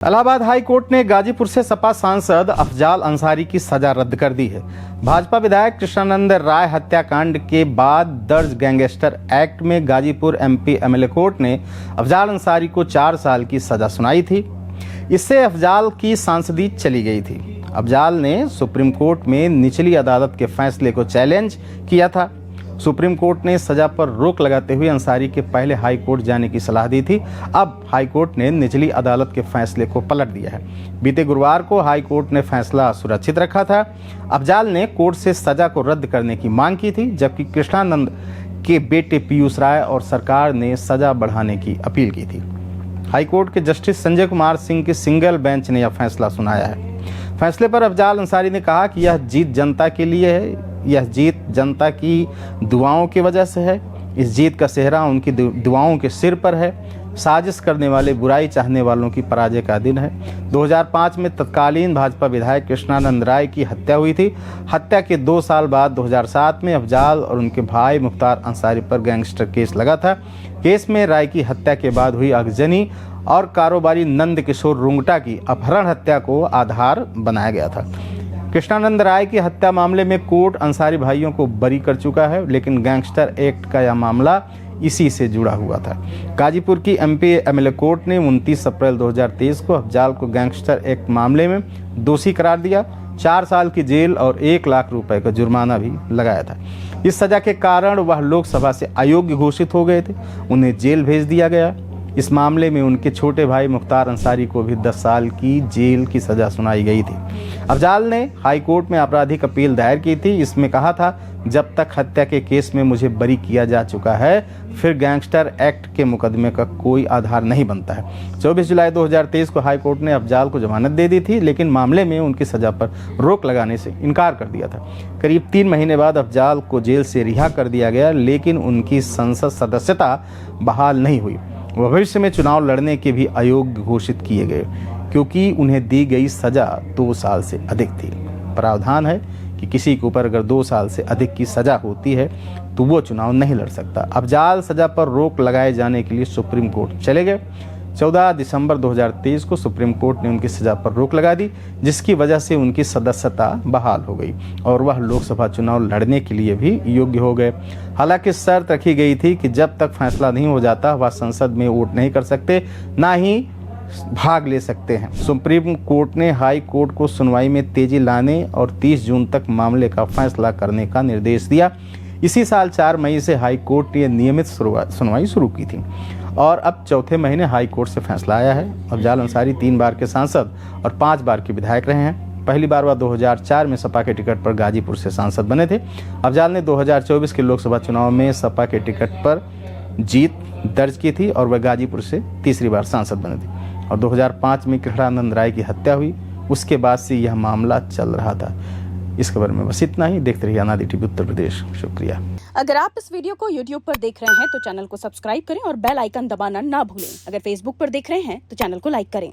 Allahabad high court ने गाजीपुर से सपा सांसद अफजाल अंसारी की सजा रद्द कर दी है। भाजपा विधायक कृष्णानंद राय हत्याकांड के बाद दर्ज गैंगस्टर एक्ट में गाजीपुर एमपी एमएलए कोर्ट ने अफजाल अंसारी को 4 साल की सजा सुनाई थी। इससे अफजाल की सांसदी चली गई थी। अफजाल ने सुप्रीम कोर्ट में निचली अदालत के फैसले को चैलेंज किया था। सुप्रीम कोर्ट ने सजा पर रोक लगाते हुए अंसारी के पहले हाई कोर्ट जाने की सलाह दी थी। अब हाई कोर्ट ने निचली अदालत के फैसले को पलट दिया है। बीते गुरुवार को हाई कोर्ट ने फैसला सुरक्षित रखा था। अफजाल ने कोर्ट से सजा को रद्द करने की मांग की थी, जबकि कृष्णानंद के बेटे पीयूष राय और सरकार ने सजा बढ़ाने की अपील की थी। हाई कोर्ट के जस्टिस संजय कुमार सिंह की सिंगल बेंच ने यह फैसला सुनाया है। फैसले पर अफजाल अंसारी ने कहा कि यह जीत जनता के लिए है। यह जीत जनता की दुआओं की वजह से है। इस जीत का सेहरा उनकी दुआओं के सिर पर है। साजिश करने वाले, बुराई चाहने वालों की पराजय का दिन है। 2005 में तत्कालीन भाजपा विधायक कृष्णानंद राय की हत्या हुई थी। हत्या के 2 साल बाद 2007 में अफजाल और उनके भाई मुख्तार अंसारी पर गैंगस्टर केस लगा था। केस में राय की हत्या के बाद हुई अगजनी और कारोबारी नंद किशोर रुंगटा की अपहरण हत्या को आधार बनाया गया था। कृष्णानंद राय की हत्या मामले में कोर्ट अंसारी भाइयों को बरी कर चुका है, लेकिन गैंगस्टर एक्ट का यह मामला इसी से जुड़ा हुआ था। गाजीपुर की एमपी एमएलए कोर्ट ने 29 अप्रैल 2023 को अफजाल को गैंगस्टर एक्ट मामले में दोषी करार दिया। 4 साल की जेल और 1 लाख रुपए का जुर्माना भी लगाया था। इस सजा के कारण वह लोकसभा से अयोग्य घोषित हो गए थे। उन्हें जेल भेज दिया गया। इस मामले में उनके छोटे भाई मुख्तार अंसारी को भी 10 साल की जेल की सजा सुनाई गई थी। अफजाल ने हाई कोर्ट में आपराधिक अपील दायर की थी। इसमें कहा था, जब तक हत्या के केस में मुझे बरी किया जा चुका है, फिर गैंगस्टर एक्ट के मुकदमे का कोई आधार नहीं बनता है। 24 जुलाई 2023 को हाई कोर्ट ने अफजाल को जमानत दे दी थी, लेकिन मामले में उनकी सजा पर रोक लगाने से इनकार कर दिया था। करीब 3 महीने बाद अफजाल को जेल से रिहा कर दिया गया, लेकिन उनकी संसद सदस्यता बहाल नहीं हुई। भविष्य में चुनाव लड़ने के भी अयोग्य घोषित किए गए, क्योंकि उन्हें दी गई सजा 2 साल से अधिक थी। प्रावधान है कि किसी के ऊपर अगर 2 साल से अधिक की सजा होती है तो वो चुनाव नहीं लड़ सकता। अफजाल सजा पर रोक लगाए जाने के लिए सुप्रीम कोर्ट चले गए। 14 दिसंबर 2023 को सुप्रीम कोर्ट ने उनकी सजा पर रोक लगा दी, जिसकी वजह से उनकी सदस्यता बहाल हो गई और वह लोकसभा चुनाव लड़ने के लिए भी योग्य हो गए। हालांकि शर्त रखी गई थी कि जब तक फैसला नहीं हो जाता वह संसद में वोट नहीं कर सकते, ना ही भाग ले सकते हैं। सुप्रीम कोर्ट ने हाई कोर्ट को सुनवाई में तेजी लाने और 30 जून तक मामले का फैसला करने का निर्देश दिया। इसी साल 4 मई से हाई कोर्ट ने नियमित सुनवाई शुरू की थी और अब चौथे महीने हाई कोर्ट से फैसला आया है। अफजाल अंसारी 3 बार के सांसद और 5 बार के विधायक रहे हैं। पहली बार वह 2004 में सपा के टिकट पर गाजीपुर से सांसद बने थे। अफजाल ने 2024 के लोकसभा चुनाव में सपा के टिकट पर जीत दर्ज की थी और वह गाजीपुर से तीसरी बार सांसद बने थे और 2005 में कृष्णानंद राय की हत्या हुई। उसके बाद से यह मामला चल रहा था। इस खबर में बस इतना ही। देखते रहिए अनादि टीवी उत्तर प्रदेश। शुक्रिया। अगर आप इस वीडियो को YouTube पर देख रहे हैं तो चैनल को सब्सक्राइब करें और बेल आइकन दबाना ना भूलें। अगर Facebook पर देख रहे हैं तो चैनल को लाइक करें।